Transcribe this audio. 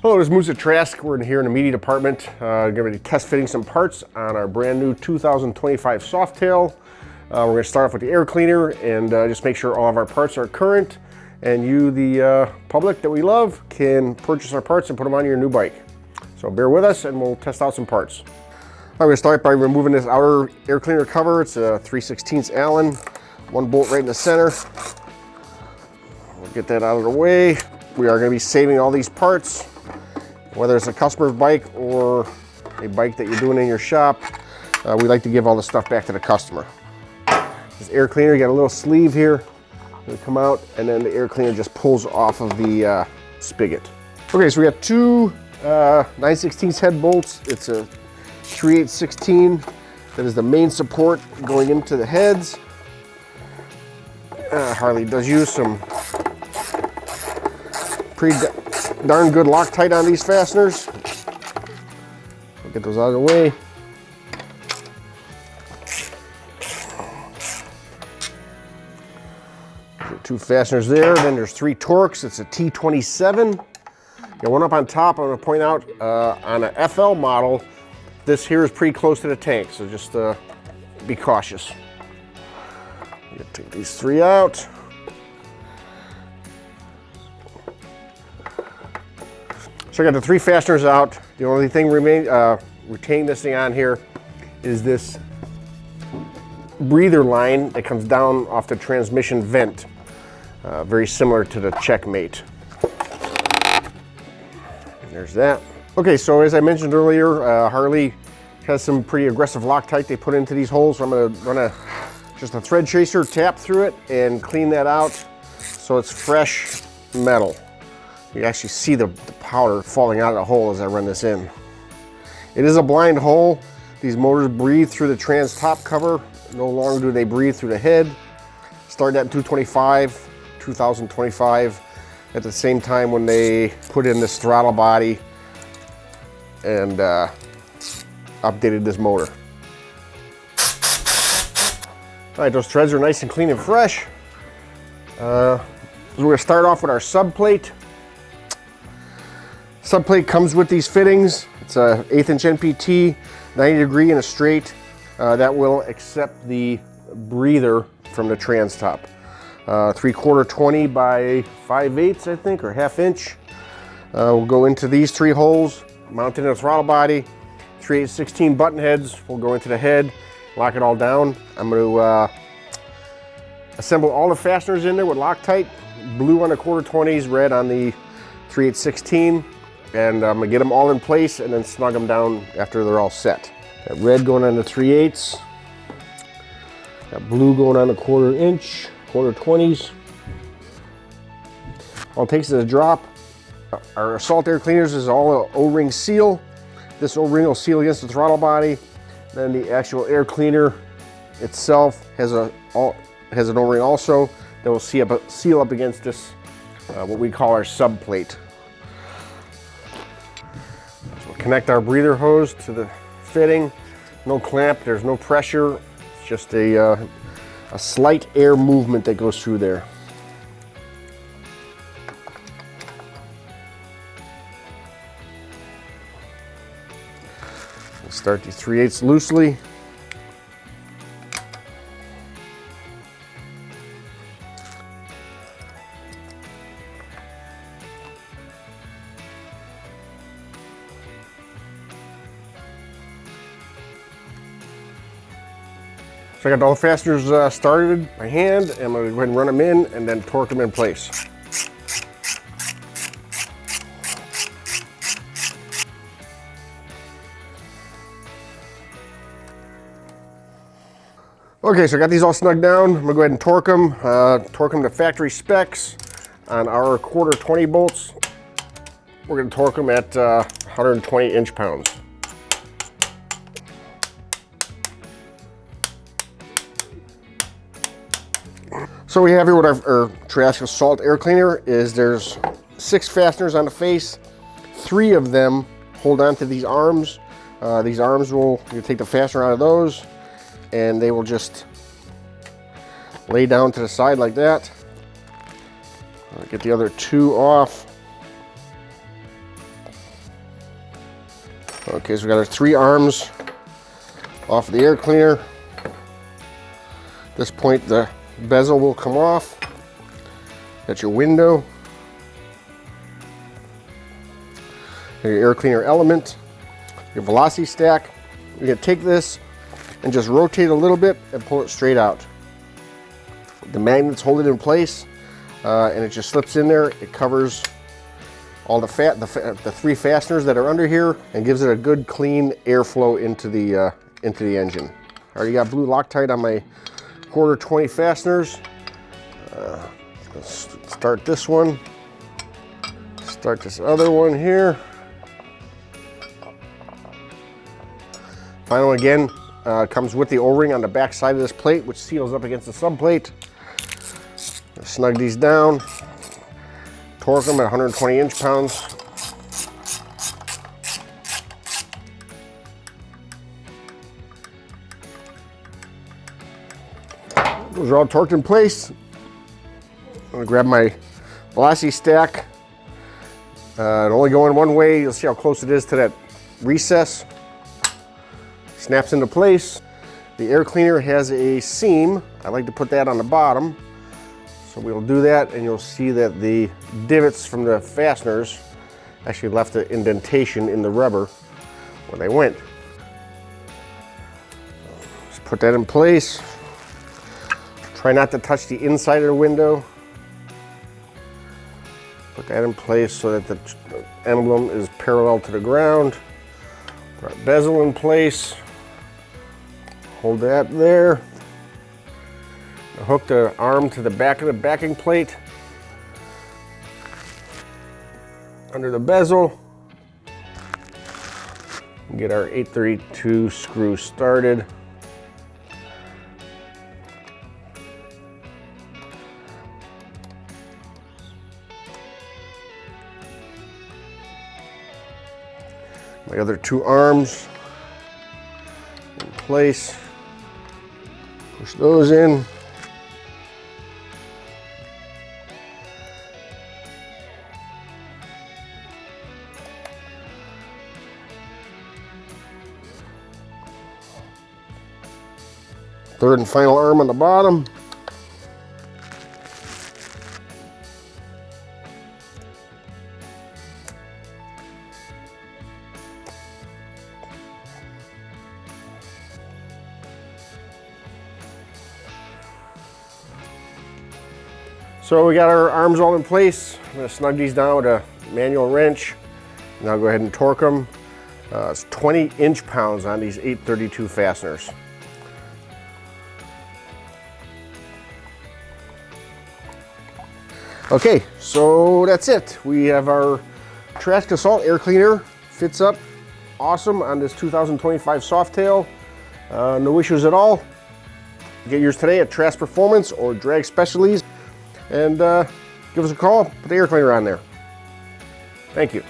Hello, this is Moose at Trask. We're in here in the media department. Going to be test fitting some parts on our brand new 2025 Softail. We're going to start off with the air cleaner and just make sure all of our parts are current, and you, the public that we love, can purchase our parts and put them on your new bike. So bear with us and we'll test out some parts. I'm going to start by removing this outer air cleaner cover. It's a 3/16 Allen, one bolt right in the center. We'll get that out of the way. We are going to be saving all these parts, whether it's a customer's bike or a bike that you're doing in your shop. We like to give all the stuff back to the customer. This air cleaner, you got a little sleeve here. It'll come out, and then the air cleaner just pulls off of the spigot. Okay, so we got two 9/16 head bolts. It's a 3/8/16. That is the main support going into the heads. Harley does use some pretty darn good Loctite on these fasteners. We'll get those out of the way. Two fasteners there. Then there's three Torx. It's a T27. Got one up on top. I'm going to point out on a FL model, this here is pretty close to the tank, so just be cautious. I'm going to take these three out. So I got the three fasteners out. The only thing retaining this thing on here is this breather line that comes down off the transmission vent. Very similar to the Checkmate. There's that. Okay, so as I mentioned earlier, Harley has some pretty aggressive Loctite they put into these holes. So I'm going to run just a thread tracer, tap through it, and clean that out so it's fresh metal. You actually see the powder falling out of the hole as I run this in. It is a blind hole. These motors breathe through the trans top cover. No longer do they breathe through the head. Started at 2025 at the same time when they put in this throttle body and updated this motor. All right, those threads are nice and clean and fresh. So we're going to start off with our subplate. Subplate comes with these fittings. It's a 1/8 inch NPT, 90 degree and a straight. That will accept the breather from the trans top. 3/4 20 by 5/8, I think, or 1/2 inch. We'll go into these three holes, mounted in the throttle body. 3/8/16 button heads will go into the head, lock it all down. I'm going to assemble all the fasteners in there with Loctite, blue on the 1/4 20s, red on the 3/8/16. And I'm gonna get them all in place and then snug them down after they're all set. Got red going on the 3/8. Got blue going on the 1/4 inch, 1/4 20s. All it takes is a drop. Our assault air cleaners is all an O-ring seal. This O-ring will seal against the throttle body. Then the actual air cleaner itself has an O-ring also that will seal up against this, what we call our subplate. Connect our breather hose to the fitting. No clamp, there's no pressure. It's just a slight air movement that goes through there. We'll start the 3/8 loosely. So I got all the fasteners started by hand, and I'm going to go ahead and run them in and then torque them in place. Okay, so I got these all snugged down. I'm going to go ahead and torque them to factory specs on our 1/4 20 bolts. We're going to torque them at 120 inch-pounds. So we have here what our Trask Assault air cleaner is. There's 6 fasteners on the face. 3 of them hold on to these arms. These arms you take the fastener out of those, and they will just lay down to the side like that. Get the other 2 off. Okay, so we got our 3 arms off of the air cleaner. At this point, the bezel will come off. Got your window. Your air cleaner element. Your velocity stack. You're going to take this and just rotate a little bit and pull it straight out. The magnets hold it in place, and it just slips in there. It covers all the 3 fasteners that are under here and gives it a good clean airflow into the engine. I already got blue Loctite on my 1/4 20 fasteners. Let's start this one. Start this other one here. Final one again comes with the O-ring on the back side of this plate, which seals up against the subplate. Snug these down. Torque them at 120 inch-pounds. Those are all torqued in place. I'm gonna grab my velocity stack. It only going one way. You'll see how close it is to that recess. Snaps into place. The air cleaner has a seam. I like to put that on the bottom. So we'll do that, and you'll see that the divots from the fasteners actually left an indentation in the rubber where they went. Just put that in place. Try not to touch the inside of the window. Put that in place so that the emblem is parallel to the ground. Put our bezel in place. Hold that there. Hook the arm to the back of the backing plate. Under the bezel. Get our 832 screw started. My other 2 arms in place. Push those in. Third and final arm on the bottom. So we got our arms all in place. I'm going to snug these down with a manual wrench. And I'll go ahead and torque them. It's 20 inch-pounds on these 832 fasteners. Okay, so that's it. We have our Trask Assault air cleaner. Fits up awesome on this 2025 Softail. No issues at all. Get yours today at Trask Performance or Drag Specialties. And give us a call, put the air cleaner on there. Thank you.